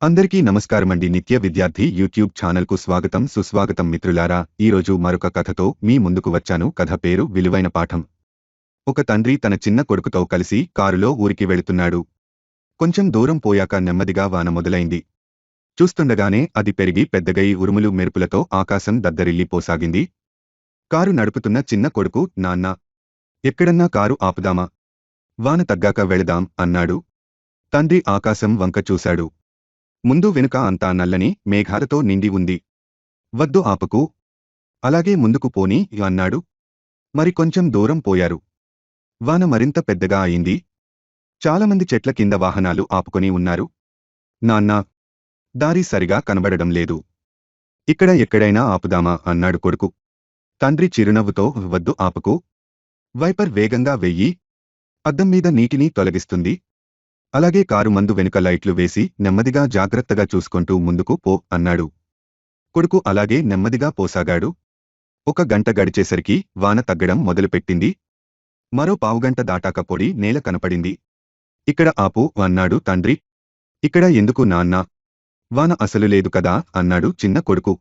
అందరికీ నమస్కారమండి. నిత్య విద్యార్థి యూట్యూబ్ ఛానల్కు స్వాగతం సుస్వాగతం మిత్రులారా. ఈరోజు మరొక కథతో మీ ముందుకు వచ్చాను. కథ పేరు విలువైన పాఠం. ఒక తండ్రి తన చిన్న కొడుకుతో కలిసి కారులో ఊరికి వెళుతున్నాడు. కొంచెం దూరం పోయాక నెమ్మదిగా వాన మొదలైంది. చూస్తుండగానే అది పెరిగి పెద్దగై ఉరుములు మెరుపులతో ఆకాశం దద్దరిల్లిపోసాగింది. కారు నడుపుతున్న చిన్న కొడుకు, నాన్నా, ఎక్కడన్నా కారు ఆపుదామా? వాన తగ్గాక వెళదాం అన్నాడు. తండ్రి ఆకాశం వంక చూశాడు. ముందు వెనుక అంతా నల్లని మేఘాలతో నిండి ఉంది. వద్దు, ఆపకు. అలాగే ముందుకు పోనీ అన్నాడు. మరికొంచెం దూరం పోయారు. వాన మరింత పెద్దగా అయింది. చాలామంది చెట్ల కింద వాహనాలు ఆపుకొని ఉన్నారు. నాన్నా, దారి సరిగా కనబడడం లేదు. ఇక్కడ ఎక్కడైనా ఆపుదామా అన్నాడు కొడుకు. తండ్రి చిరునవ్వుతో, వద్దు, ఆపకు. వైపర్ వేగంగా వెయ్యి. అద్దం మీద నీటిని తొలగిస్తుంది. అలాగే కారు మందు వెనుక లైట్లు వేసి నెమ్మదిగా జాగ్రత్తగా చూసుకుంటూ ముందుకు పో అన్నాడు. కొడుకు అలాగే నెమ్మదిగా పోసాగాడు. 1 గంట గడిచేసరికి వాన తగ్గడం మొదలుపెట్టింది. మరో పావుగంట దాటాక పొడి నేల కనపడింది. ఇక్కడ ఆపు అన్నాడు తండ్రి. ఇక్కడ ఎందుకు నాన్నా? వాన అసలు లేదు కదా అన్నాడు చిన్న కొడుకు.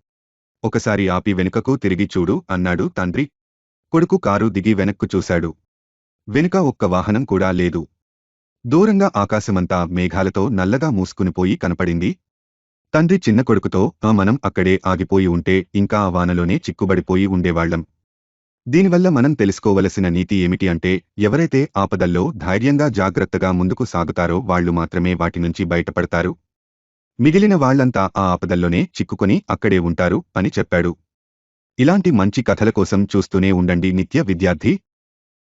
ఒకసారి ఆపి వెనుకకు తిరిగి చూడు అన్నాడు తండ్రి. కొడుకు కారు దిగి వెనక్కు చూశాడు. వెనుక ఒక్క వాహనం కూడా లేదు. దూరంగా ఆకాశమంతా మేఘాలతో నల్లగా మూసుకునిపోయి కనపడింది. తండ్రి చిన్న కొడుకుతో, మనం అక్కడే ఆగిపోయి ఉంటే ఇంకా ఆ వానలోనే చిక్కుబడిపోయి ఉండేవాళ్లం. దీనివల్ల మనం తెలుసుకోవలసిన నీతి ఏమిటి అంటే, ఎవరైతే ఆపదల్లో ధైర్యంగా జాగ్రత్తగా ముందుకు సాగుతారో వాళ్లు మాత్రమే వాటి నుంచి బయటపడతారు. మిగిలిన వాళ్లంతా ఆ ఆపదల్లోనే చిక్కుకొని అక్కడే ఉంటారు అని చెప్పాడు. ఇలాంటి మంచి కథల కోసం చూస్తూనే ఉండండి నిత్య విద్యార్థి.